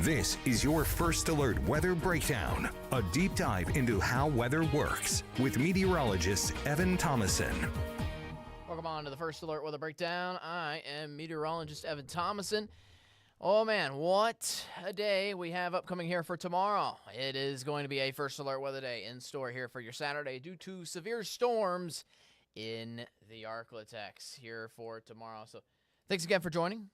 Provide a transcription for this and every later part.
This is your First Alert Weather Breakdown, a deep dive into how weather works with meteorologist Evan Thomason. Welcome on to the First Alert Weather Breakdown. I am meteorologist Evan Thomason. Oh man, what a day we have upcoming here for tomorrow. It is going to be a First Alert Weather Day in store here for your Saturday due to severe storms in the ArkLaTex here for tomorrow. So thanks again for joining.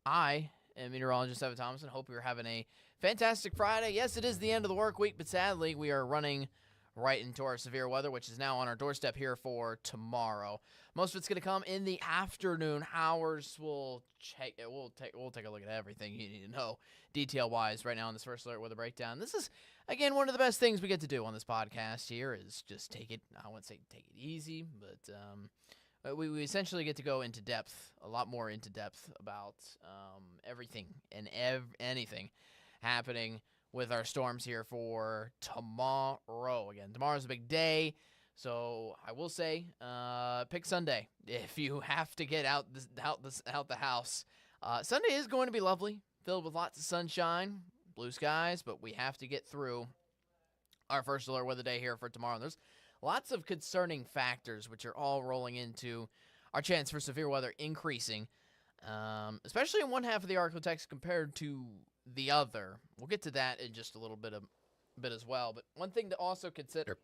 I am meteorologist Evan Thomason. Hope you're having a fantastic Friday. Yes, it is the end of the work week, but sadly we are running right into our severe weather, which is now on our doorstep here for tomorrow. Most of it's going to come in the afternoon hours. We'll take a look at everything you need to know detail-wise right now on this First Alert Weather Breakdown. This is, again, one of the best things we get to do on this podcast here is just take it, I wouldn't say take it easy, but we essentially get to go into depth, a lot more into depth about everything and anything happening with our storms here for tomorrow. Again, tomorrow's a big day, so I will say pick Sunday if you have to get out the house. Sunday is going to be lovely, filled with lots of sunshine, blue skies, but we have to get through our First Alert Weather Day here for tomorrow. There's lots of concerning factors which are all rolling into our chance for severe weather increasing, especially in one half of the ArkLaTex compared to the other. We'll get to that in just a little bit as well. But one thing to also consider,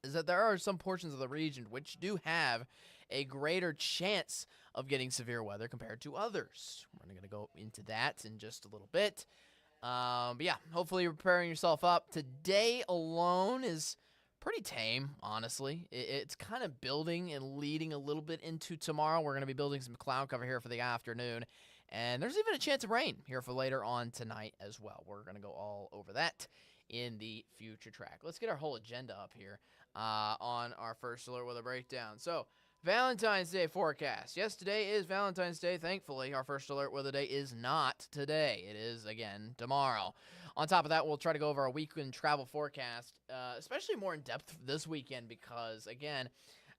is that there are some portions of the region which do have a greater chance of getting severe weather compared to others. We're going to go into that in just a little bit. But yeah, hopefully you're preparing yourself up. Today alone is pretty tame, honestly. It's kind of building and leading a little bit into tomorrow. We're going to be building some cloud cover here for the afternoon. And there's even a chance of rain here for later on tonight as well. We're going to go all over that in the future track. Let's get our whole agenda up here on our First Alert Weather Breakdown. So, Valentine's Day forecast. Yes, today is Valentine's Day. Thankfully, our First Alert Weather Day is not today. It is, again, tomorrow. On top of that, we'll try to go over our weekend travel forecast, especially more in depth this weekend because, again,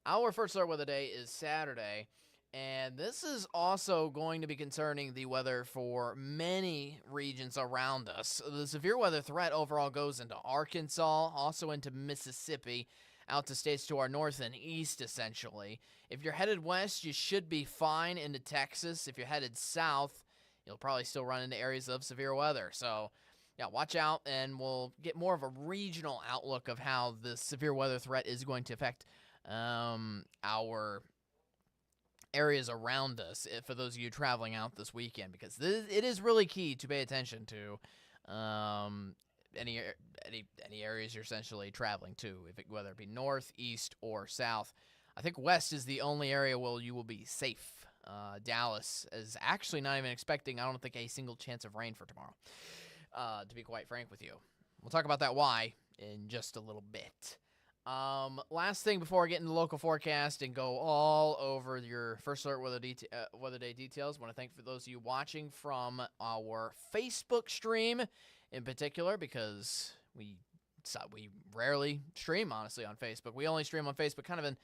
our First Alert Weather Day is Saturday. And this is also going to be concerning the weather for many regions around us. The severe weather threat overall goes into Arkansas, also into Mississippi, out to states to our north and east, essentially. If you're headed west, you should be fine into Texas. If you're headed south, you'll probably still run into areas of severe weather. So, yeah, watch out, and we'll get more of a regional outlook of how the severe weather threat is going to affect our areas around us for those of you traveling out this weekend, because it is really key to pay attention to any areas you're essentially traveling to, whether it be north, east, or south. I think west is the only area where you will be safe. Dallas is actually not even expecting, I don't think, a single chance of rain for tomorrow, to be quite frank with you. We'll talk about that why in just a little bit. Last thing before I get into the local forecast and go all over your First Alert Weather Day details, I want to thank for those of you watching from our Facebook stream in particular, because we rarely stream, honestly, on Facebook. We only stream on Facebook kind of in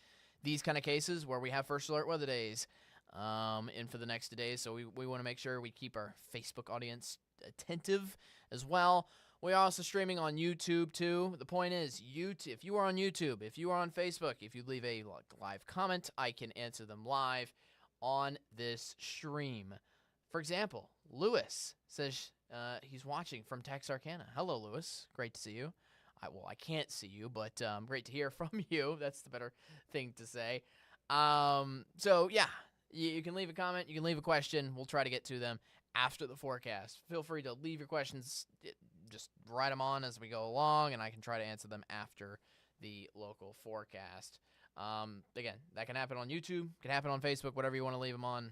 these kind of cases where we have First Alert Weather Days in for the next 2 days, so we want to make sure we keep our Facebook audience attentive as well. We are also streaming on YouTube, too. The point is, if you are on YouTube, if you are on Facebook, if you leave a live comment, I can answer them live on this stream. For example, Lewis says he's watching from Texarkana. Hello, Lewis. Great to see you. I can't see you, but great to hear from you. That's the better thing to say. So, yeah, you can leave a comment. You can leave a question. We'll try to get to them after the forecast. Feel free to leave your questions. Just write them on as we go along, and I can try to answer them after the local forecast. Again, that can happen on YouTube, can happen on Facebook, whatever you want to leave them on,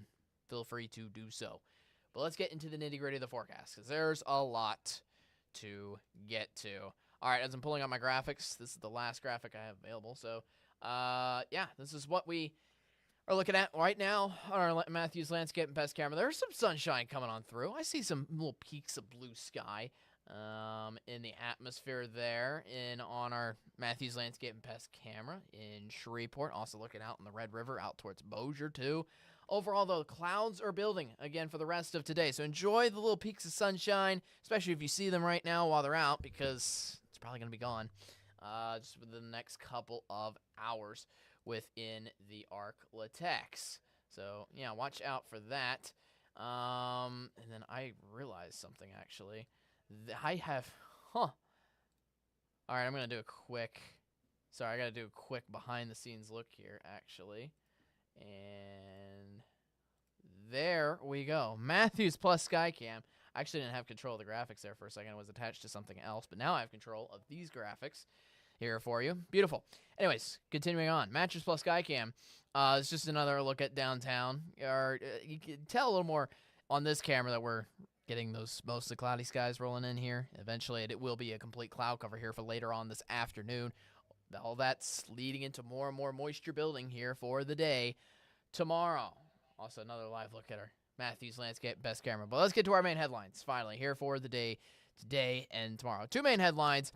feel free to do so. But let's get into the nitty-gritty of the forecast, because there's a lot to get to. All right, as I'm pulling out my graphics, this is the last graphic I have available. So, yeah, this is what we are looking at right now on our Matthews Landscape and Pest camera. There's some sunshine coming on through. I see some little peaks of blue sky in the atmosphere there on our Matthews Landscape and Pest camera in Shreveport. Also looking out in the Red River out towards Bossier too. Overall, though, clouds are building again for the rest of today. So enjoy the little peaks of sunshine, especially if you see them right now while they're out, because it's probably going to be gone just within the next couple of hours within the ArkLaTex. So, yeah, watch out for that. And then I realized something, actually. I have, All right, I'm going to do a quick, I got to do a quick behind-the-scenes look here, actually. And there we go. Matthews plus Skycam. I actually didn't have control of the graphics there for a second. It was attached to something else, but now I have control of these graphics here for you. Beautiful. Anyways, continuing on. Matches plus Skycam. It's just another look at downtown. You can tell a little more on this camera that we're getting those mostly cloudy skies rolling in here. Eventually, it will be a complete cloud cover here for later on this afternoon. All that's leading into more and more moisture building here for the day tomorrow. Also, another live look at our Matthews Landscape Best Camera. But let's get to our main headlines, finally, here for the day today and tomorrow. Two main headlines.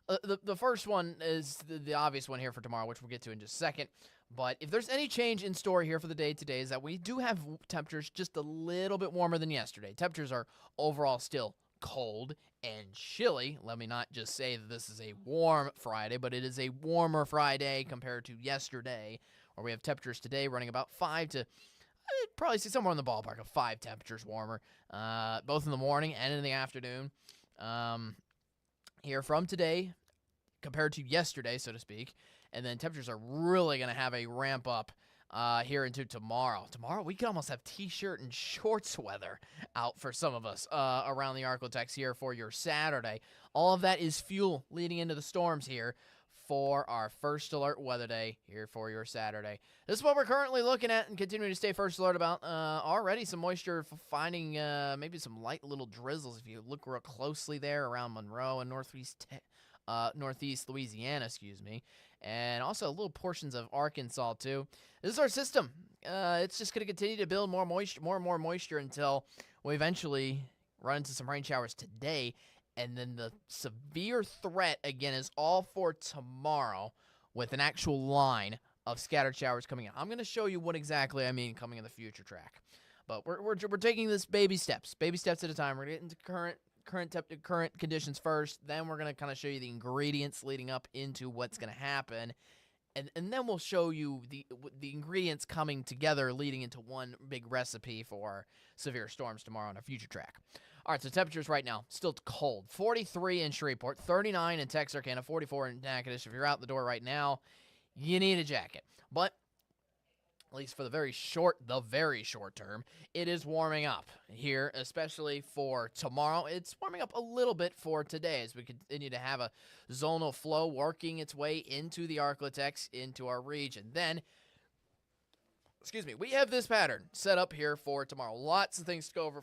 The first one is the obvious one here for tomorrow, which we'll get to in just a second. But if there's any change in store here for the day today is that we do have temperatures just a little bit warmer than yesterday. Temperatures are overall still cold and chilly. Let me not just say that this is a warm Friday, but it is a warmer Friday compared to yesterday, where we have temperatures today running about 5 to, I'd probably say somewhere in the ballpark of 5 temperatures warmer, both in the morning and in the afternoon. Here from today compared to yesterday, so to speak. And then temperatures are really going to have a ramp up here into tomorrow. Tomorrow, we could almost have T-shirt and shorts weather out for some of us around the ArkLaTex here for your Saturday. All of that is fuel leading into the storms here for our first alert weather day here for your Saturday. This is what we're currently looking at and continuing to stay first alert about. Already some moisture finding maybe some light little drizzles if you look real closely there around Monroe and northeast Louisiana, and also little portions of Arkansas too. This is our system. It's just going to continue to build more and more moisture until we eventually run into some rain showers today. And then the severe threat, again, is all for tomorrow with an actual line of scattered showers coming in. I'm going to show you what exactly I mean coming in the future track. But we're taking this baby steps at a time. We're going to get into current conditions first. Then we're going to kind of show you the ingredients leading up into what's going to happen. And then we'll show you the ingredients coming together leading into one big recipe for severe storms tomorrow on a future track. All right, so temperatures right now, still cold. 43 in Shreveport, 39 in Texarkana, 44 in Natchitoches. If you're out the door right now, you need a jacket. But at least for the very short term, it is warming up here, especially for tomorrow. It's warming up a little bit for today as we continue to have a zonal flow working its way into the ArkLaTex, into our region. Then, we have this pattern set up here for tomorrow. Lots of things to go over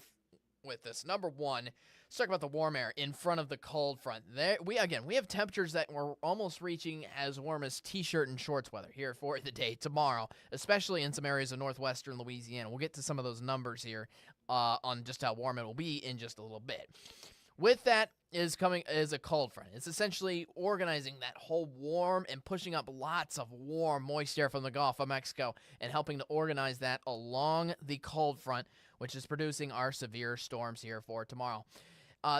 with this. Number one, let's talk about the warm air in front of the cold front. We have temperatures that were almost reaching as warm as T-shirt and shorts weather here for the day tomorrow, especially in some areas of northwestern Louisiana. We'll get to some of those numbers here on just how warm it will be in just a little bit. With that is a cold front. It's essentially organizing that whole warm and pushing up lots of warm, moist air from the Gulf of Mexico and helping to organize that along the cold front, which is producing our severe storms here for tomorrow.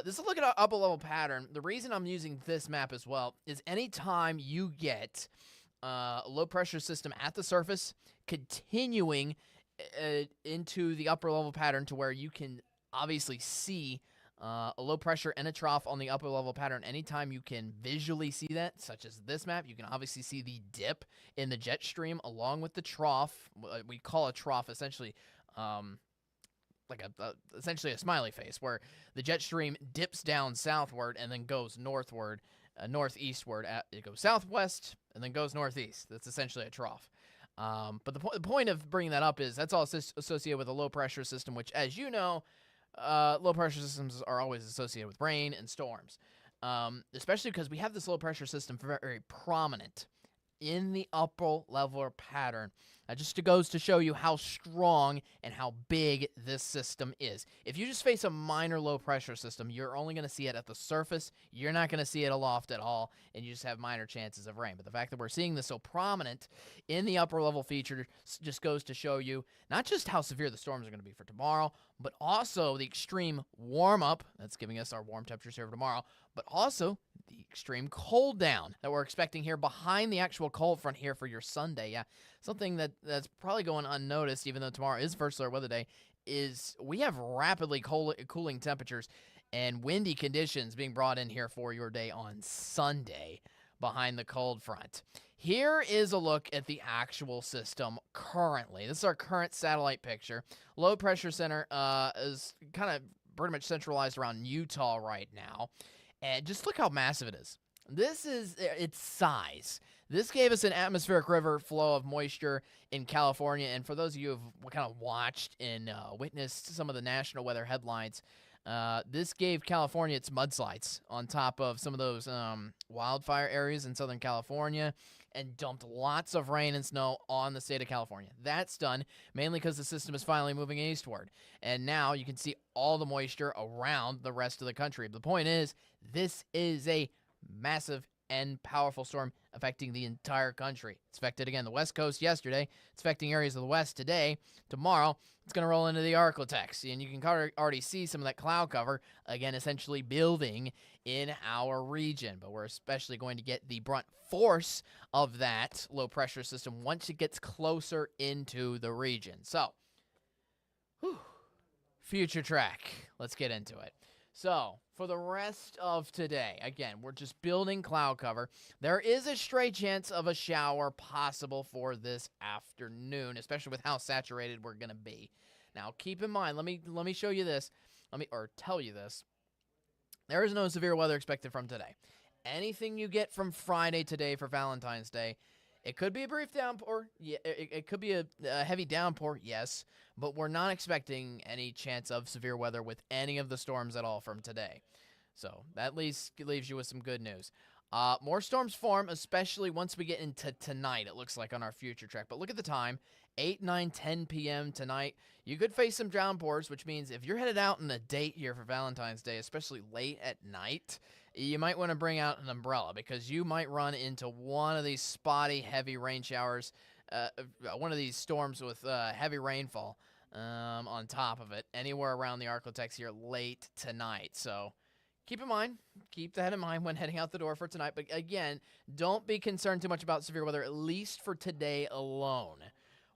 This is a look at our upper level pattern. The reason I'm using this map as well is anytime you get a low pressure system at the surface continuing into the upper level pattern to where you can obviously see a low pressure and a trough on the upper level pattern. Anytime you can visually see that, such as this map, you can obviously see the dip in the jet stream along with the trough. We call a trough essentially essentially a smiley face, where the jet stream dips down southward and then goes northward, northeastward. It goes southwest and then goes northeast. That's essentially a trough. But the point of bringing that up is that's all associated with a low pressure system, which, as you know, low pressure systems are always associated with rain and storms, especially because we have this low pressure system very prominent in the upper level pattern. That just goes to show you how strong and how big this system is. If you just face a minor low pressure system, you're only going to see it at the surface. You're not going to see it aloft at all, and you just have minor chances of rain. But the fact that we're seeing this so prominent in the upper level feature just goes to show you not just how severe the storms are going to be for tomorrow, but also the extreme warm up that's giving us our warm temperatures here for tomorrow, but also the extreme cold down that we're expecting here behind the actual cold front here for your Sunday. Yeah, something that's probably going unnoticed, even though tomorrow is First Alert Weather Day, is we have rapidly cooling temperatures and windy conditions being brought in here for your day on Sunday behind the cold front. Here is a look at the actual system currently. This is our current satellite picture. Low pressure center is kind of pretty much centralized around Utah right now. And just look how massive it is. This is its size. This gave us an atmospheric river flow of moisture in California. And for those of you who have kind of watched and witnessed some of the national weather headlines, this gave California its mudslides on top of some of those wildfire areas in Southern California and dumped lots of rain and snow on the state of California. That's done mainly because the system is finally moving eastward. And now you can see all the moisture around the rest of the country. But the point is, this is a massive and powerful storm affecting the entire country. It's affected, again, the West Coast yesterday. It's affecting areas of the West today. Tomorrow, it's going to roll into the ArkLaTex. And you can already see some of that cloud cover, again, essentially building in our region. But we're especially going to get the brunt force of that low pressure system once it gets closer into the region. So, future track. Let's get into it. So, for the rest of today, again, we're just building cloud cover. There is a stray chance of a shower possible for this afternoon, especially with how saturated we're going to be. Now, keep in mind, let me show you this, tell you this. There is no severe weather expected from today. Anything you get from Friday today for Valentine's Day, it could be a brief downpour. Yeah, it could be a heavy downpour, yes, but we're not expecting any chance of severe weather with any of the storms at all from today. So that at least leaves you with some good news. More storms form, especially once we get into tonight, it looks like, on our future track. But look at the time, 8, 9, 10 p.m. tonight. You could face some downpours, which means if you're headed out on a date here for Valentine's Day, especially late at night, you might want to bring out an umbrella because you might run into one of these spotty, heavy rain showers, one of these storms with heavy rainfall on top of it, anywhere around the ArkLaTex here late tonight. So keep that in mind when heading out the door for tonight. But again, don't be concerned too much about severe weather, at least for today alone.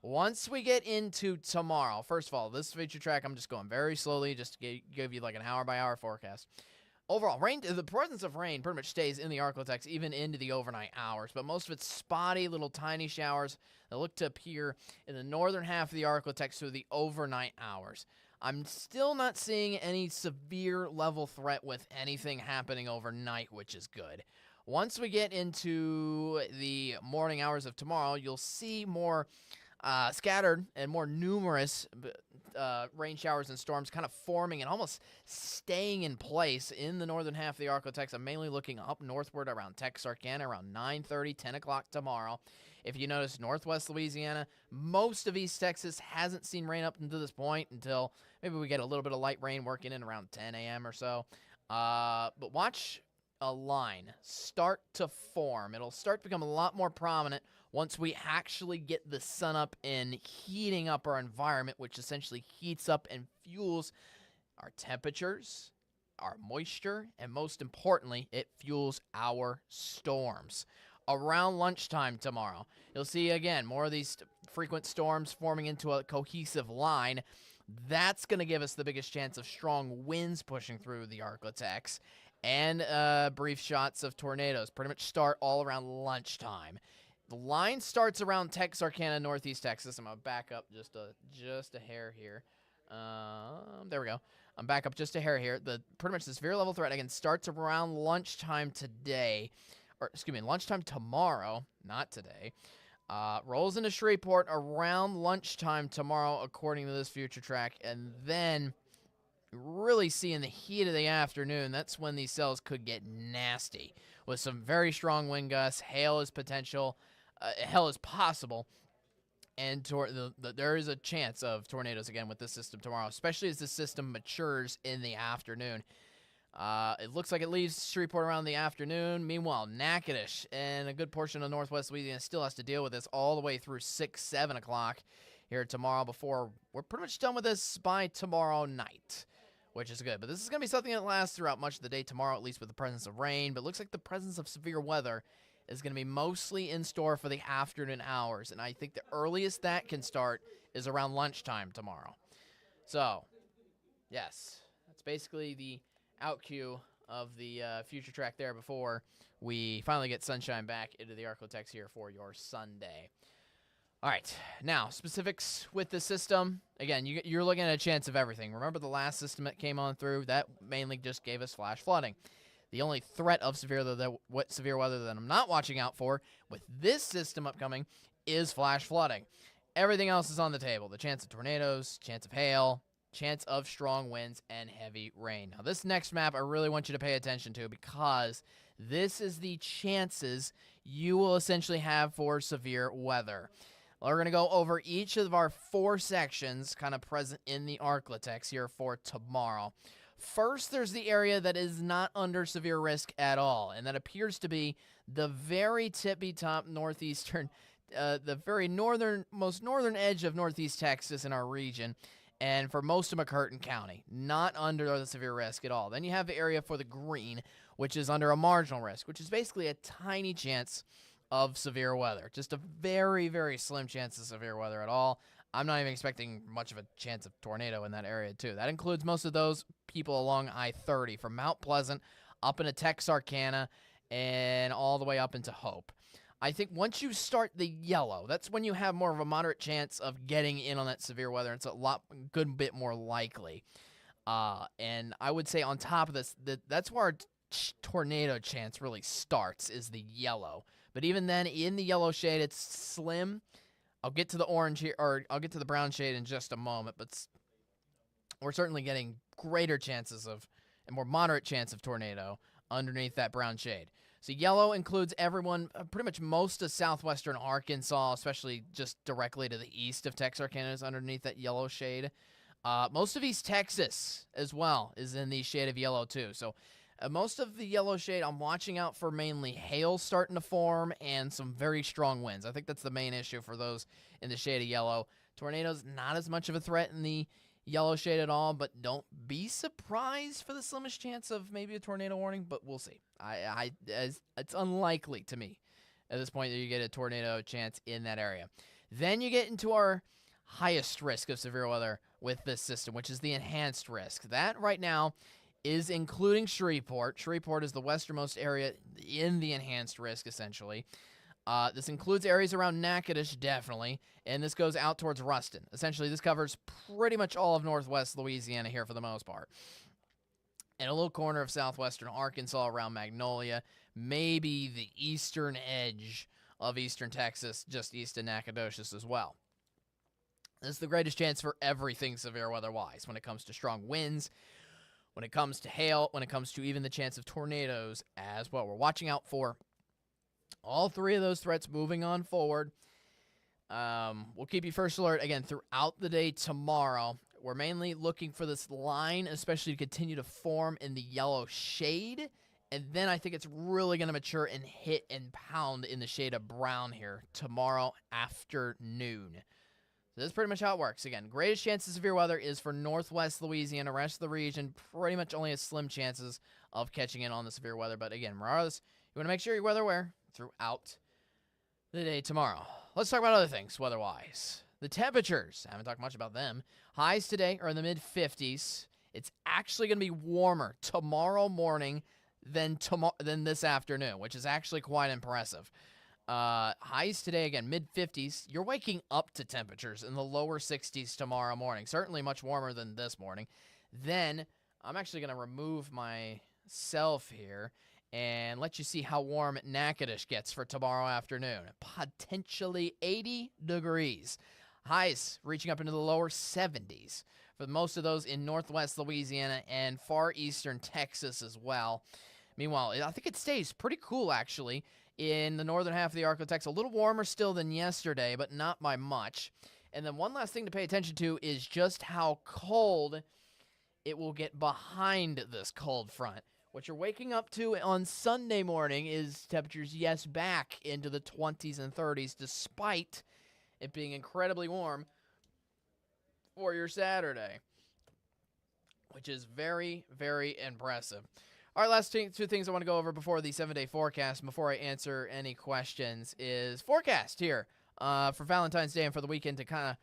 Once we get into tomorrow, first of all, this feature track, I'm just going very slowly just to give you like an hour-by-hour forecast. Overall, the presence of rain pretty much stays in the ArkLaTex even into the overnight hours, but most of it's spotty little tiny showers that look to appear in the northern half of the ArkLaTex through the overnight hours. I'm still not seeing any severe level threat with anything happening overnight, which is good. Once we get into the morning hours of tomorrow, you'll see more scattered and more numerous rain showers and storms kind of forming and almost staying in place in the northern half of the ArkLaTex. I'm mainly looking up northward around Texarkana around 9:30, 10 o'clock tomorrow. If you notice, northwest Louisiana, most of East Texas hasn't seen rain up until this point until maybe we get a little bit of light rain working in around 10 a.m. or so. But watch a line start to form. It'll start to become a lot more prominent once we actually get the sun up and heating up our environment, which essentially heats up and fuels our temperatures, our moisture, and most importantly, it fuels our storms. Around lunchtime tomorrow, you'll see, again, more of these frequent storms forming into a cohesive line. That's going to give us the biggest chance of strong winds pushing through the ArkLaTex, and brief shots of tornadoes pretty much start all around lunchtime. The line starts around Texarkana, northeast Texas. I'm going to back up just a hair here. There we go. I'm back up just a hair here. Pretty much the severe level threat, again, starts around lunchtime today. Or, excuse me, lunchtime tomorrow, not today. Rolls into Shreveport around lunchtime tomorrow, according to this future track. And then really see in the heat of the afternoon, that's when these cells could get nasty with some very strong wind gusts. Hail is potential. hell is possible. And there is a chance of tornadoes again with this system tomorrow, especially as the system matures in the afternoon. It looks like it leaves Shreveport around the afternoon. Meanwhile, Natchitoches and a good portion of northwest Louisiana still has to deal with this all the way through 6, 7 o'clock here tomorrow before we're pretty much done with this by tomorrow night, which is good. But this is going to be something that lasts throughout much of the day tomorrow, at least with the presence of rain. But it looks like the presence of severe weather is going to be mostly in store for the afternoon hours. And I think the earliest that can start is around lunchtime tomorrow. So, yes, that's basically the out cue of the future track there before we finally get sunshine back into the ArkLaTex here for your Sunday. All right, now, specifics with the system. Again, you're looking at a chance of everything. Remember the last system that came on through? That mainly just gave us flash flooding. The only threat of severe weather that I'm not watching out for with this system upcoming is flash flooding. Everything else is on the table. The chance of tornadoes, chance of hail, chance of strong winds, and heavy rain. Now, this next map I really want you to pay attention to because this is the chances you will essentially have for severe weather. We're going to go over each of our 4 sections kind of present in the ArkLaTex here for tomorrow. First, there's the area that is not under severe risk at all, and that appears to be the very tippy-top northeastern, the very most northern edge of northeast Texas in our region, and for most of McCurtain County, not under the severe risk at all. Then you have the area for the green, which is under a marginal risk, which is basically a tiny chance of severe weather. Just a very, very slim chance of severe weather at all. I'm not even expecting much of a chance of tornado in that area, too. That includes most of those people along I-30 from Mount Pleasant up into Texarkana and all the way up into Hope. I think once you start the yellow, that's when you have more of a moderate chance of getting in on that severe weather. It's a good bit more likely. And I would say on top of this, that's where our tornado chance really starts, is the yellow. But even then, in the yellow shade, it's slim. I'll get to the orange here, or I'll get to the brown shade in just a moment, but we're certainly getting greater chances of, a more moderate chance of tornado underneath that brown shade. So yellow includes everyone, pretty much most of southwestern Arkansas, especially just directly to the east of Texarkana is underneath that yellow shade. Most of East Texas as well is in the shade of yellow too. So most of the yellow shade, I'm watching out for mainly hail starting to form and some very strong winds. I think that's the main issue for those in the shade of yellow. Tornadoes, not as much of a threat in the yellow shade at all, but don't be surprised for the slimmest chance of maybe a tornado warning, but we'll see. It's unlikely to me at this point that you get a tornado chance in that area. Then you get into our highest risk of severe weather with this system, which is the enhanced risk. That right now is including Shreveport. Shreveport is the westernmost area in the enhanced risk, essentially. This includes areas around Natchitoches, definitely, and this goes out towards Ruston. Essentially, this covers pretty much all of northwest Louisiana here for the most part. And a little corner of southwestern Arkansas around Magnolia, maybe the eastern edge of eastern Texas, just east of Natchitoches as well. This is the greatest chance for everything severe weather-wise when it comes to strong winds, when it comes to hail, when it comes to even the chance of tornadoes as well. We're watching out for all 3 of those threats moving on forward. We'll keep you first alert, again, throughout the day tomorrow. We're mainly looking for this line, especially to continue to form in the yellow shade. And then I think it's really going to mature and hit and pound in the shade of brown here tomorrow afternoon. So this is pretty much how it works. Again, greatest chance of severe weather is for northwest Louisiana. Rest of the region, pretty much only has slim chances of catching in on the severe weather. But again, regardless, you want to make sure you're weather aware throughout the day tomorrow. Let's talk about other things weather-wise. The temperatures, I haven't talked much about them. Highs today are in the mid-50s. It's actually going to be warmer tomorrow morning than this afternoon, which is actually quite impressive. Highs today, again, mid-50s. You're waking up to temperatures in the lower 60s tomorrow morning. Certainly much warmer than this morning. Then I'm actually going to remove myself here and let you see how warm Natchitoches gets for tomorrow afternoon. Potentially 80 degrees. Highs reaching up into the lower 70s for most of those in northwest Louisiana and far eastern Texas as well. Meanwhile, I think it stays pretty cool, actually, in the northern half of the ArkLaTex. A little warmer still than yesterday, but not by much. And then one last thing to pay attention to is just how cold it will get behind this cold front. What you're waking up to on Sunday morning is temperatures, yes, back into the 20s and 30s, despite it being incredibly warm for your Saturday, which is very, very impressive. All right, last two things I want to go over before the 7-day forecast, before I answer any questions, is forecast here for Valentine's Day and for the weekend to kind of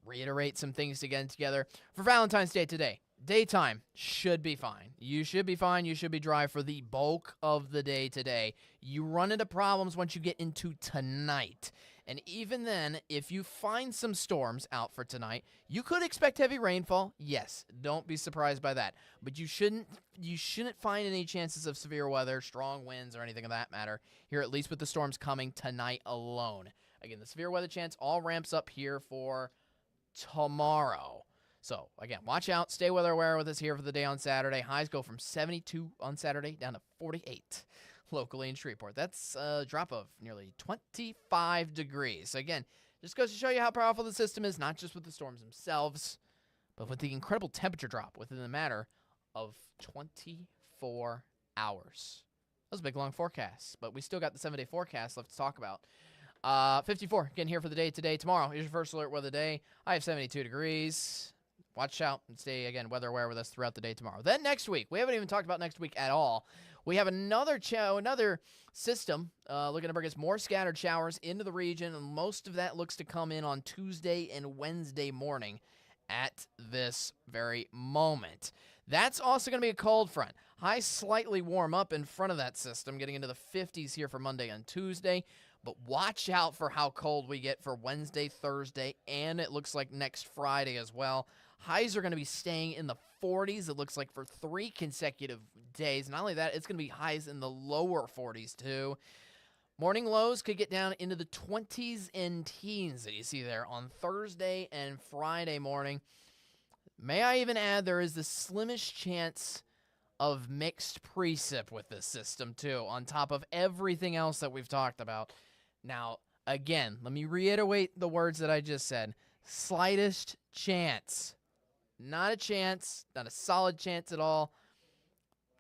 reiterate some things again together. For Valentine's Day today, daytime should be fine. You should be fine. You should be dry for the bulk of the day today. You run into problems once you get into tonight. And even then, if you find some storms out for tonight, you could expect heavy rainfall. Yes, don't be surprised by that. But you shouldn't find any chances of severe weather, strong winds, or anything of that matter here, at least with the storms coming tonight alone. Again, the severe weather chance all ramps up here for tomorrow. So, again, watch out. Stay weather aware with us here for the day on Saturday. Highs go from 72 on Saturday down to 48 locally in Shreveport. That's a drop of nearly 25 degrees. So, again, just goes to show you how powerful the system is, not just with the storms themselves, but with the incredible temperature drop within a matter of 24 hours. That was a big, long forecast, but we still got the 7-day forecast left to talk about. 54, getting here for the day today. Tomorrow is your first alert weather day. I have 72 degrees. Watch out and stay, again, weather aware with us throughout the day tomorrow. Then next week, we haven't even talked about next week at all. We have another system looking to bring us more scattered showers into the region, and most of that looks to come in on Tuesday and Wednesday morning at this very moment. That's also going to be a cold front. Highs slightly warm up in front of that system, getting into the 50s here for Monday and Tuesday. But watch out for how cold we get for Wednesday, Thursday, and it looks like next Friday as well. Highs are going to be staying in the 40s, it looks like, for 3 consecutive days. Not only that, it's going to be highs in the lower 40s, too. Morning lows could get down into the 20s and teens that you see there on Thursday and Friday morning. May I even add, there is the slimmest chance of mixed precip with this system, too, on top of everything else that we've talked about. Now, again, let me reiterate the words that I just said. Slightest chance. Not a chance, not a solid chance at all.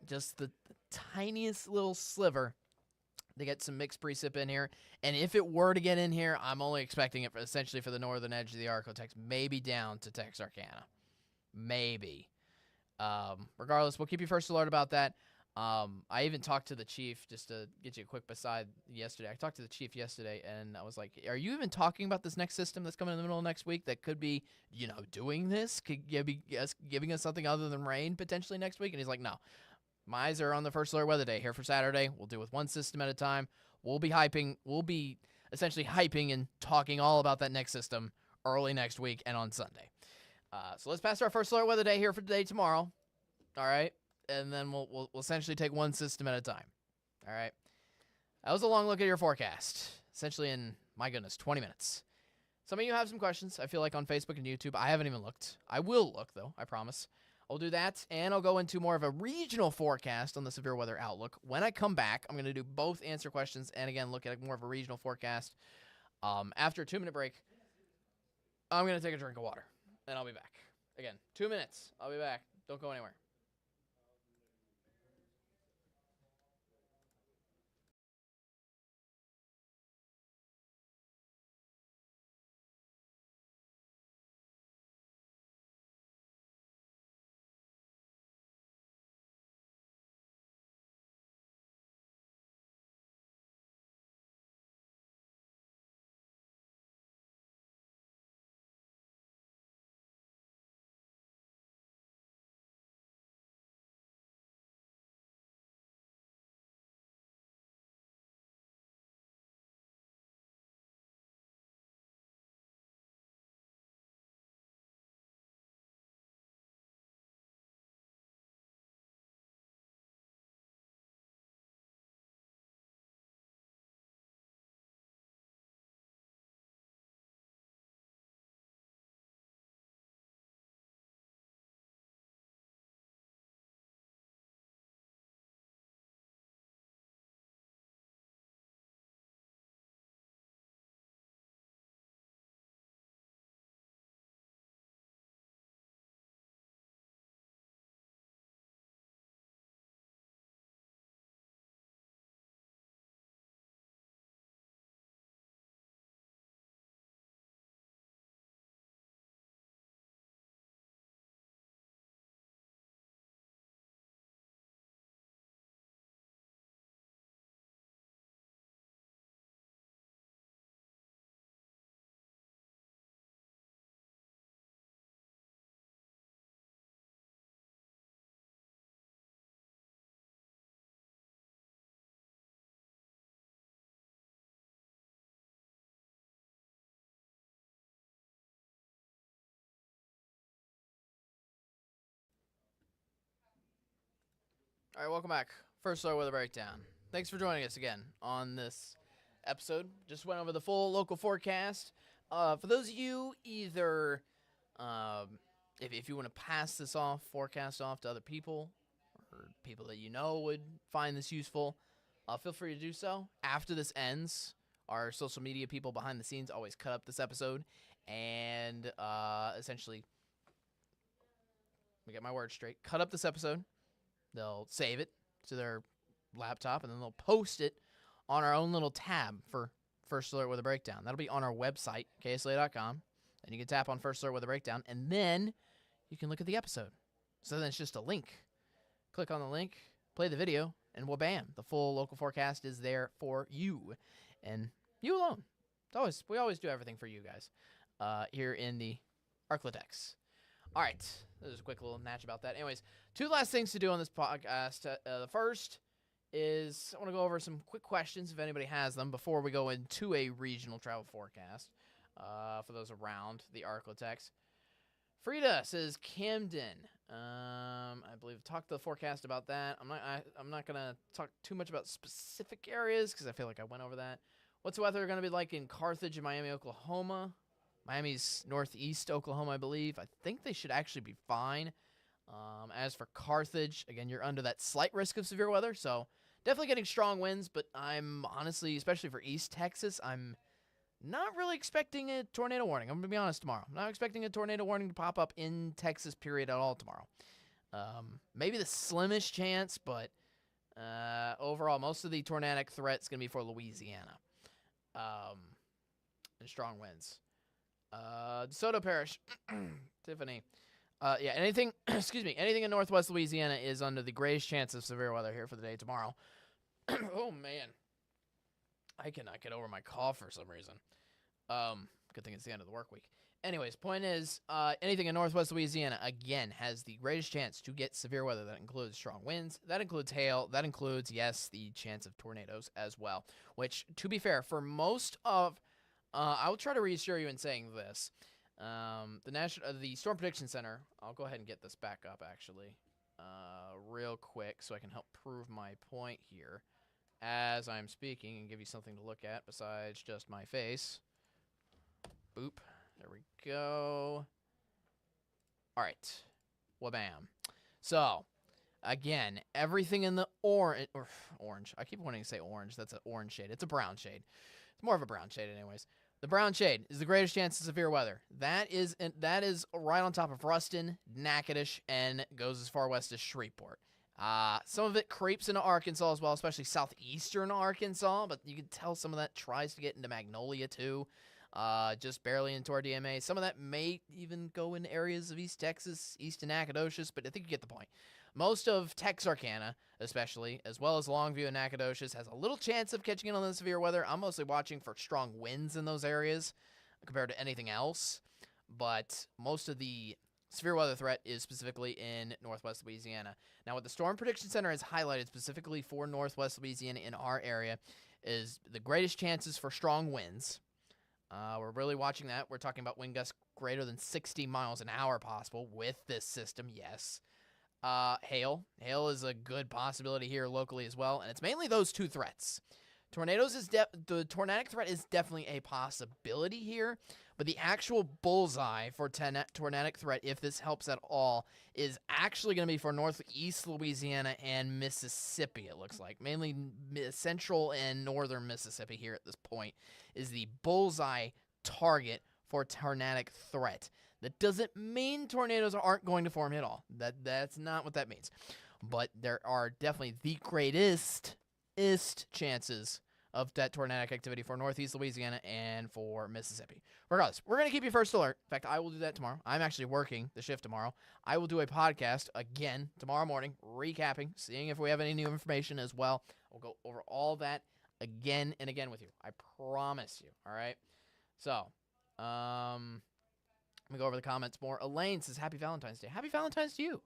Just the tiniest little sliver to get some mixed precip in here. And if it were to get in here, I'm only expecting it essentially for the northern edge of the ArkLaTex, maybe down to Texarkana. Maybe. Regardless, we'll keep you first alert about that. I even talked to the chief, just to get you a quick beside yesterday. I talked to the chief yesterday, and I was like, are you even talking about this next system that's coming in the middle of next week that could be, doing this? Could be giving us something other than rain potentially next week? And he's like, no. My eyes are on the first alert weather day here for Saturday. We'll do with one system at a time. We'll be essentially hyping and talking all about that next system early next week and on Sunday. So let's pass our first alert weather day here for today tomorrow. All right. And then we'll essentially take one system at a time. All right. That was a long look at your forecast. Essentially in, my goodness, 20 minutes. Some of you have some questions, I feel like, on Facebook and YouTube. I haven't even looked. I will look, though, I promise. I'll do that, and I'll go into more of a regional forecast on the severe weather outlook. When I come back, I'm going to do both answer questions and, again, look at more of a regional forecast. After a 2-minute break, I'm going to take a drink of water, and I'll be back. Again, 2 minutes. I'll be back. Don't go anywhere. All right, welcome back. First Alert Weather Breakdown. Thanks for joining us again on this episode. Just went over the full local forecast. For those of you, either if you want to pass this forecast off to other people, or people that you know would find this useful, feel free to do so. After this ends, our social media people behind the scenes always cut up this episode and essentially, let me get my words straight, cut up this episode. They'll save it to their laptop, and then they'll post it on our own little tab for First Alert Weather Breakdown. That'll be on our website, KSLA.com. And you can tap on First Alert Weather Breakdown, and then you can look at the episode. So then it's just a link. Click on the link, play the video, and bam, the full local forecast is there for you. And you alone. We always do everything for you guys here in the ArkLaTex. All right, there's a quick little natch about that. Anyways, two last things to do on this podcast. The first is I want to go over some quick questions, if anybody has them, before we go into a regional travel forecast for those around the ArkLaTex. Frida says Camden. I believe talked to the forecast about that. I'm not gonna talk too much about specific areas because I feel like I went over that. What's the weather going to be like in Carthage and Miami, Oklahoma? Miami's northeast Oklahoma, I believe. I think they should actually be fine. As for Carthage, again, you're under that slight risk of severe weather, so definitely getting strong winds, but I'm honestly, especially for East Texas, I'm not really expecting a tornado warning. I'm going to be honest tomorrow. I'm not expecting a tornado warning to pop up in Texas, period, at all tomorrow. Maybe the slimmest chance, but overall, most of the tornadic threat's going to be for Louisiana. And strong winds. DeSoto Parish, Tiffany. Anything in northwest Louisiana is under the greatest chance of severe weather here for the day tomorrow. Oh, man. I cannot get over my cough for some reason. Good thing it's the end of the work week. Anyways, point is, anything in northwest Louisiana, again, has the greatest chance to get severe weather. That includes strong winds. That includes hail. That includes, yes, the chance of tornadoes as well. Which, to be fair, for most of... I will try to reassure you in saying this. The Storm Prediction Center, I'll go ahead and get this back up, actually, real quick so I can help prove my point here as I'm speaking and give you something to look at besides just my face. Boop. There we go. All right. Wabam. So, again, everything in the orange. I keep wanting to say orange. That's an orange shade. It's a brown shade. It's more of a brown shade anyways. The brown shade is the greatest chance of severe weather. That is right on top of Ruston, Natchitoches, and goes as far west as Shreveport. Some of it creeps into Arkansas as well, especially southeastern Arkansas, but you can tell some of that tries to get into Magnolia too, just barely into our DMA. Some of that may even go in areas of East Texas, east of Nacogdoches, but I think you get the point. Most of Texarkana, especially, as well as Longview and Nacogdoches, has a little chance of catching in on the severe weather. I'm mostly watching for strong winds in those areas compared to anything else, but most of the severe weather threat is specifically in northwest Louisiana. Now, what the Storm Prediction Center has highlighted specifically for northwest Louisiana in our area is the greatest chances for strong winds. We're really watching that. We're talking about wind gusts greater than 60 miles an hour possible with this system, yes. Hail. Hail is a good possibility here locally as well, and it's mainly those two threats. The tornadic threat is definitely a possibility here, but the actual bullseye for tornadic threat, if this helps at all, is actually going to be for northeast Louisiana and Mississippi, it looks like. Mainly central and northern Mississippi here at this point is the bullseye target for tornadic threat. That doesn't mean tornadoes aren't going to form at all. That's not what that means. But there are definitely the greatest chances of that tornadic activity for northeast Louisiana and for Mississippi. Regardless, we're going to keep you first alert. In fact, I will do that tomorrow. I'm actually working the shift tomorrow. I will do a podcast again tomorrow morning, recapping, seeing if we have any new information as well. We'll go over all that again and again with you. I promise you. All right? So, let me go over the comments more. Elaine says, Happy Valentine's Day. Happy Valentine's to you.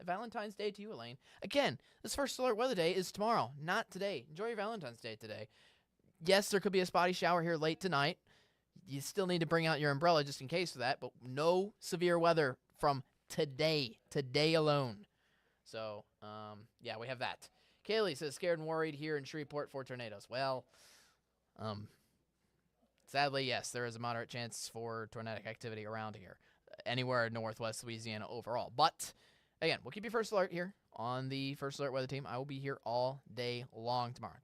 Valentine's Day to you, Elaine. Again, this first alert weather day is tomorrow, not today. Enjoy your Valentine's Day today. Yes, there could be a spotty shower here late tonight. You still need to bring out your umbrella just in case of that, but no severe weather from today alone. So, Yeah, we have that. Kaylee says, scared and worried here in Shreveport for tornadoes. Well, sadly, yes, there is a moderate chance for tornadic activity around here, anywhere in northwest Louisiana overall. But, again, we'll keep you first alert here on the First Alert Weather Team. I will be here all day long tomorrow.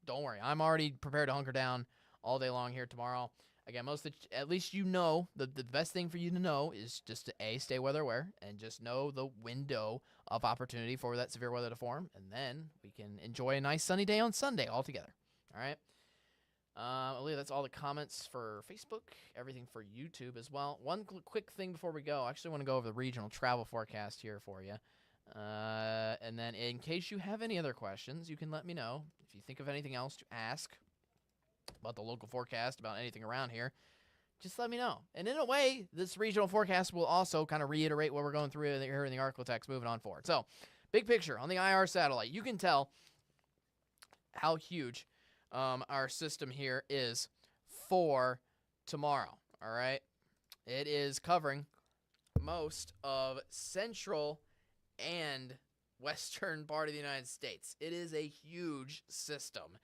Don't worry, I'm already prepared to hunker down all day long here tomorrow. Again, at least you know, the best thing for you to know is just to, A, stay weather aware, and just know the window of opportunity for that severe weather to form, and then we can enjoy a nice sunny day on Sunday all together. All right? I believe that's all the comments for Facebook, everything for YouTube as well. One quick thing before we go. I actually want to go over the regional travel forecast here for you. And then in case you have any other questions, you can let me know. If you think of anything else to ask about the local forecast, about anything around here, just let me know. And in a way, this regional forecast will also kind of reiterate what we're going through here in the ArkLaTex moving on forward. So, big picture on the IR satellite. You can tell how huge our system here is for tomorrow, all right? It is covering most of central and western part of the United States. It is a huge system.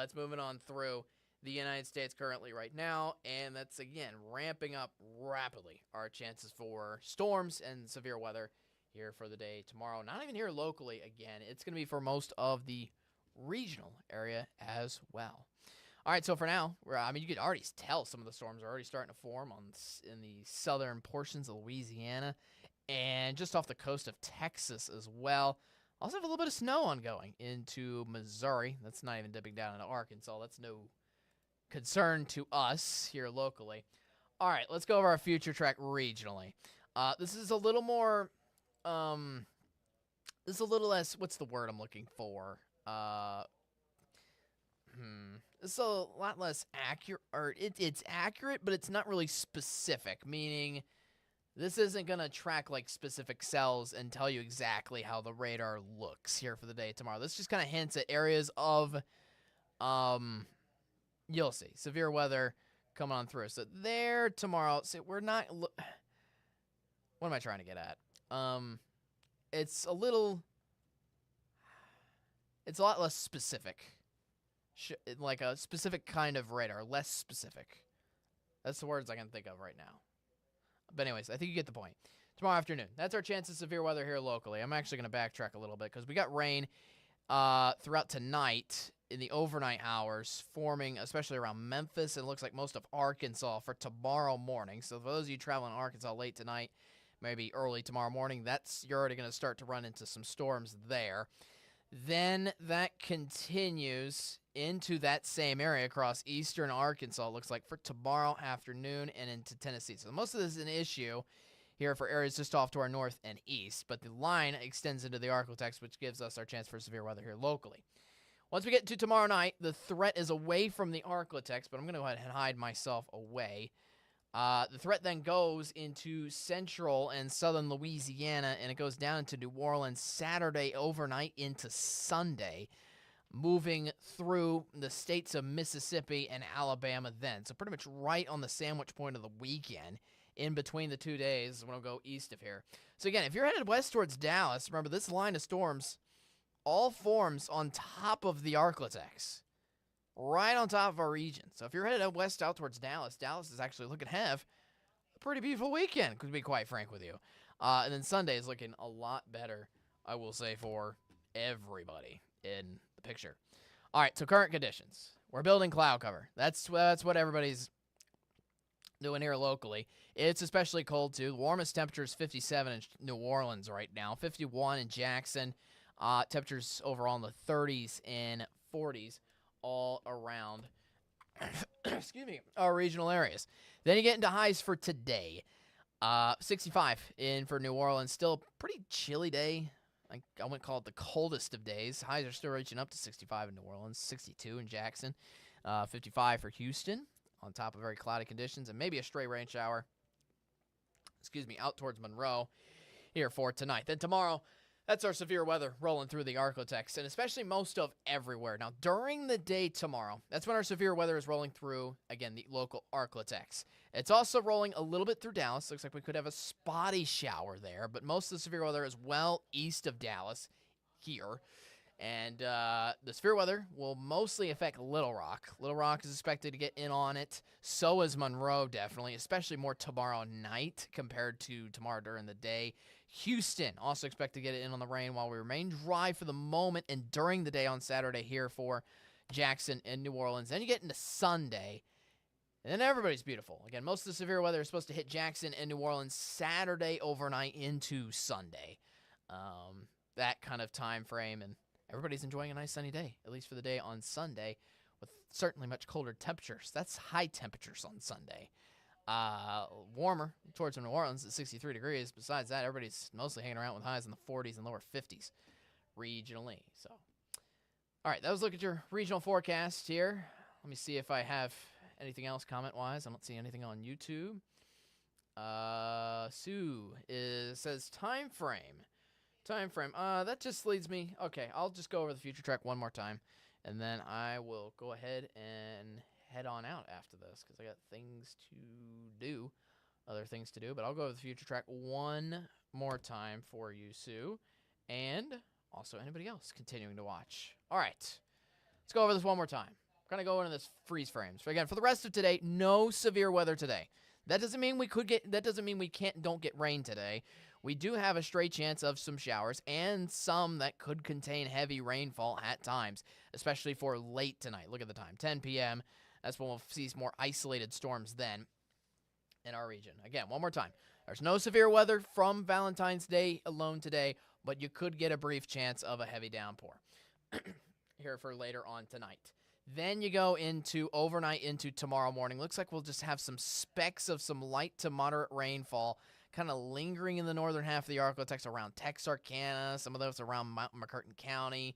It's moving on through the United States currently right now, and that's, again, ramping up rapidly our chances for storms and severe weather here for the day tomorrow. Not even here locally, again. It's going to be for most of the regional area as well. All right, so for now, you can already tell some of the storms are already starting to form in the southern portions of Louisiana and just off the coast of Texas as well. Also have a little bit of snow ongoing into Missouri. That's not even dipping down into Arkansas. That's no concern to us here locally. All right, let's go over our future track regionally. This is a little more, this is a little less, what's the word I'm looking for? It's a lot less accurate, or it's accurate, but it's not really specific, meaning this isn't going to track like specific cells and tell you exactly how the radar looks here for the day tomorrow. This just kind of hints at areas of, you'll see, severe weather coming on through. So there tomorrow, so we're not, what am I trying to get at? It's a lot less specific. Like a specific kind of radar, less specific. That's the words I can think of right now. But anyways, I think you get the point. Tomorrow afternoon, that's our chance of severe weather here locally. I'm actually going to backtrack a little bit because we got rain throughout tonight in the overnight hours forming, especially around Memphis. And it looks like most of Arkansas for tomorrow morning. So for those of you traveling in Arkansas late tonight, maybe early tomorrow morning, you're already going to start to run into some storms there. Then that continues into that same area across eastern Arkansas, it looks like, for tomorrow afternoon and into Tennessee. So most of this is an issue here for areas just off to our north and east, but the line extends into the ArkLaTex, which gives us our chance for severe weather here locally. Once we get to tomorrow night, the threat is away from the ArkLaTex, but I'm going to go ahead and hide myself away. The threat then goes into central and southern Louisiana, and it goes down to New Orleans Saturday overnight into Sunday, moving through the states of Mississippi and Alabama then. So pretty much right on the sandwich point of the weekend. In between the 2 days, when I'll go east of here. So again, if you're headed west towards Dallas, remember this line of storms all forms on top of the ArkLaTex. Right on top of our region. So if you're headed west out towards Dallas, Dallas is actually looking to have a pretty beautiful weekend, to be quite frank with you. And then Sunday is looking a lot better, I will say, for everybody in the picture. All right, so current conditions. We're building cloud cover. That's what everybody's doing here locally. It's especially cold, too. The warmest temperature is 57 in New Orleans right now, 51 in Jackson. Temperatures overall in the 30s and 40s. All around, excuse me, our regional areas. Then you get into highs for today. 65 in for New Orleans. Still a pretty chilly day. I wouldn't call it the coldest of days. Highs are still reaching up to 65 in New Orleans, 62 in Jackson, 55 for Houston, on top of very cloudy conditions, and maybe a stray rain shower, out towards Monroe here for tonight. Then tomorrow, that's our severe weather rolling through the ArkLaTex, and especially most of everywhere. Now, during the day tomorrow, that's when our severe weather is rolling through, again, the local ArkLaTex. It's also rolling a little bit through Dallas. Looks like we could have a spotty shower there, but most of the severe weather is well east of Dallas, here. And the severe weather will mostly affect Little Rock. Little Rock is expected to get in on it. So is Monroe, definitely, especially more tomorrow night compared to tomorrow during the day. Houston also expect to get in on the rain while we remain dry for the moment and during the day on Saturday here for Jackson and New Orleans. Then you get into Sunday, and then everybody's beautiful. Again, most of the severe weather is supposed to hit Jackson and New Orleans Saturday overnight into Sunday. That kind of time frame, and everybody's enjoying a nice sunny day, at least for the day on Sunday, with certainly much colder temperatures. That's high temperatures on Sunday. Warmer towards New Orleans at 63 degrees. Besides that, everybody's mostly hanging around with highs in the 40s and lower 50s regionally. So, all right, that was a look at your regional forecast here. Let me see if I have anything else comment-wise. I don't see anything on YouTube. Sue says time frame. That just leads me. Okay, I'll just go over the future track one more time, and then I will go ahead and head on out after this because I got other things to do. But I'll go over the future track one more time for you, Sue, and also anybody else continuing to watch. All right, let's go over this one more time. We're gonna go into this freeze frames. Again, for the rest of today, no severe weather today. That doesn't mean we don't get rain today. We do have a straight chance of some showers and some that could contain heavy rainfall at times, especially for late tonight. Look at the time, 10 p.m. That's when we'll see more isolated storms then in our region. Again, one more time. There's no severe weather from Valentine's Day alone today, but you could get a brief chance of a heavy downpour here for later on tonight. Then you go into overnight into tomorrow morning. Looks like we'll just have some specks of some light to moderate rainfall kind of lingering in the northern half of the ArkLaTex around Texarkana, some of those around Mountain McCurtain County.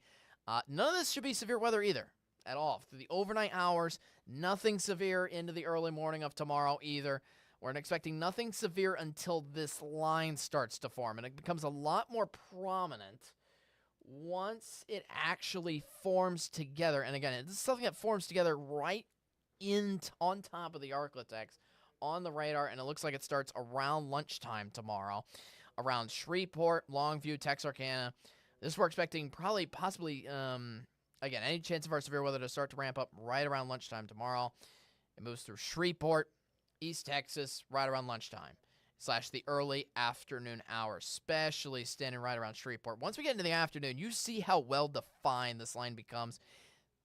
None of this should be severe weather either at all. Through the overnight hours, nothing severe into the early morning of tomorrow either. We're expecting nothing severe until this line starts to form, and it becomes a lot more prominent once it actually forms together. And again, this is something that forms together right on top of the ArkLaTex on the radar, and it looks like it starts around lunchtime tomorrow, around Shreveport, Longview, Texarkana. This we're expecting possibly, again, any chance of our severe weather to start to ramp up right around lunchtime tomorrow. It moves through Shreveport, East Texas, right around lunchtime / the early afternoon hours, especially standing right around Shreveport. Once we get into the afternoon, you see how well-defined this line becomes.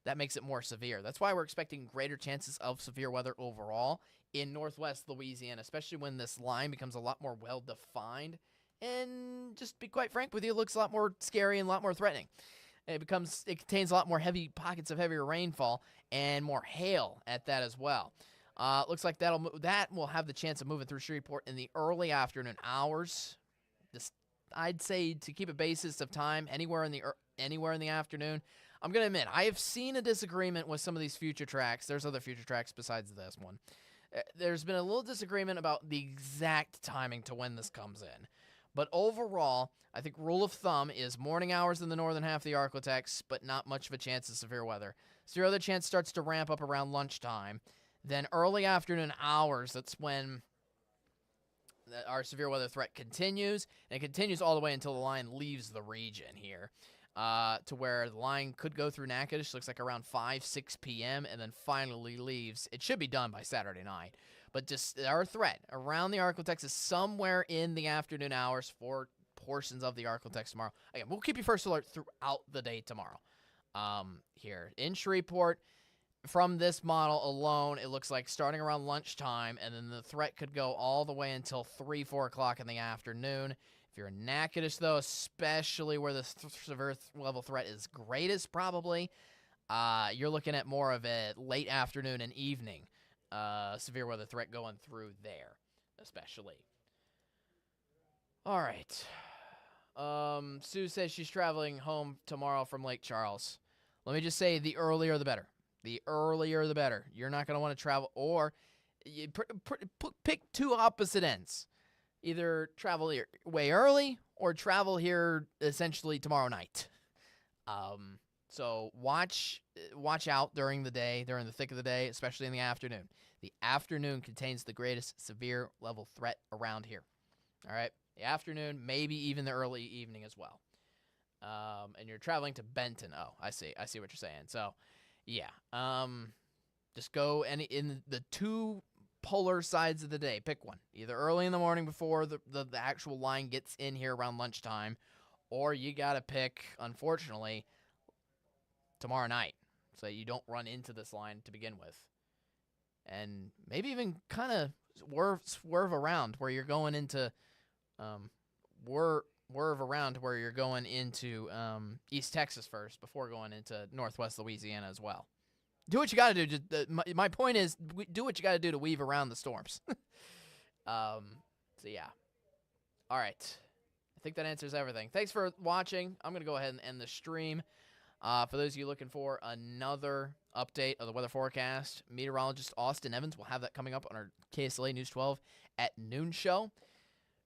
That makes it more severe. That's why we're expecting greater chances of severe weather overall in northwest Louisiana, especially when this line becomes a lot more well-defined. And just to be quite frank with you, it looks a lot more scary and a lot more threatening. It contains a lot more heavy pockets of heavier rainfall and more hail at that as well. Looks like that will have the chance of moving through Shreveport in the early afternoon hours. I'd say to keep a basis of time anywhere in the afternoon. I'm going to admit, I have seen a disagreement with some of these future tracks. There's other future tracks besides this one. There's been a little disagreement about the exact timing to when this comes in. But overall, I think rule of thumb is morning hours in the northern half of the ArkLaTex, but not much of a chance of severe weather. Severe weather chance starts to ramp up around lunchtime. Then early afternoon hours, that's when our severe weather threat continues. And it continues all the way until the line leaves the region here. To where the line could go through Natchitoches, looks like around 6 p.m., and then finally leaves. It should be done by Saturday night. But just our threat around the ArkLaTex is somewhere in the afternoon hours for portions of the ArkLaTex tomorrow. Again, we'll keep you first alert throughout the day tomorrow. Here in Shreveport, from this model alone, it looks like starting around lunchtime, and then the threat could go all the way until 4 o'clock in the afternoon. If you're in Natchitoches, though, especially where the severe level threat is greatest, probably, you're looking at more of a late afternoon and evening severe weather threat going through there, especially. All right. Sue says she's traveling home tomorrow from Lake Charles. Let me just say, the earlier the better. The earlier the better. You're not going to want to travel, or you pick two opposite ends. Either travel here way early or travel here essentially tomorrow night. So watch out during the day, during the thick of the day, especially in the afternoon. The afternoon contains the greatest severe level threat around here. All right? The afternoon, maybe even the early evening as well. and you're traveling to Benton. Oh, I see what you're saying. So, yeah, just go in the two polar sides of the day. Pick one, either early in the morning before the actual line gets in here around lunchtime, or you got to pick, unfortunately, tomorrow night, so you don't run into this line to begin with. And maybe even kind of swerve around where you're going into East Texas first before going into Northwest Louisiana as well. Do what you got to do. My point is, do what you got to do to weave around the storms. So, yeah. All right. I think that answers everything. Thanks for watching. I'm going to go ahead and end the stream. For those of you looking for another update of the weather forecast, meteorologist Austin Evans will have that coming up on our KSLA News 12 at noon show.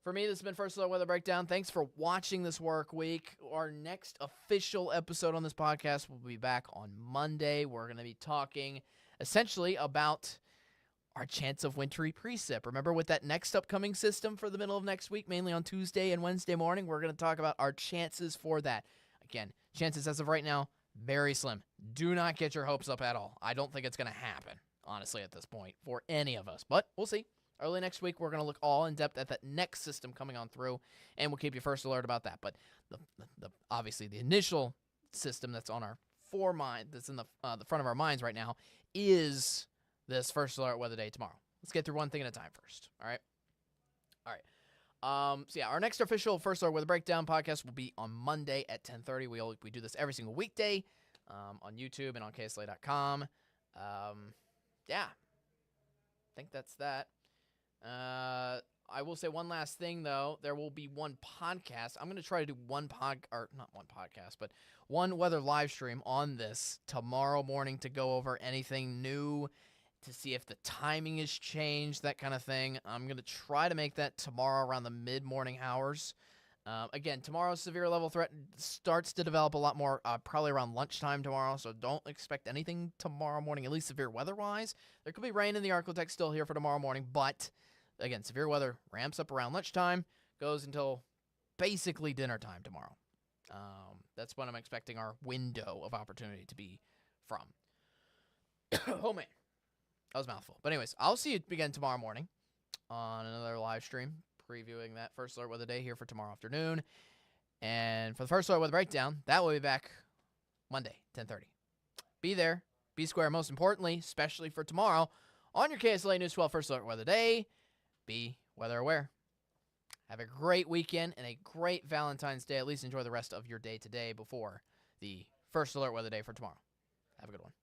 For me, this has been First Alert Weather Breakdown. Thanks for watching this work week. Our next official episode on this podcast will be back on Monday. We're going to be talking essentially about our chance of wintry precip. Remember, with that next upcoming system for the middle of next week, mainly on Tuesday and Wednesday morning, we're going to talk about our chances for that. Again, chances as of right now, very slim. Do not get your hopes up at all. I don't think it's going to happen, honestly, at this point for any of us. But we'll see. Early next week, we're going to look all in depth at that next system coming on through, and we'll keep you first alert about that. But obviously, the initial system that's on our foremind, that's in the front of our minds right now, is this First Alert Weather Day tomorrow. Let's get through one thing at a time first. All right. So yeah, our next official First Alert Weather Breakdown podcast will be on Monday at 10:30. We do this every single weekday on YouTube and on KSLA.com. Yeah, I think that's that. I will say one last thing, though. There will be one podcast. I'm going to try to do one weather live stream on this tomorrow morning to go over anything new, to see if the timing has changed, that kind of thing. I'm going to try to make that tomorrow around the mid-morning hours. Again, tomorrow's severe level threat starts to develop a lot more probably around lunchtime tomorrow, so don't expect anything tomorrow morning, at least severe weather-wise. There could be rain in the ArkLaTex still here for tomorrow morning, but again, severe weather ramps up around lunchtime, goes until basically dinner time tomorrow. That's when I'm expecting our window of opportunity to be from. Oh, man. That was a mouthful. But anyways, I'll see you again tomorrow morning on another live stream previewing that First Alert Weather Day here for tomorrow afternoon. And for the First Alert Weather Breakdown, that will be back Monday, 10:30. Be there. Be square. Most importantly, especially for tomorrow, on your KSLA News 12 First Alert Weather Day, be weather aware. Have a great weekend and a great Valentine's Day. At least enjoy the rest of your day today before the First Alert Weather Day for tomorrow. Have a good one.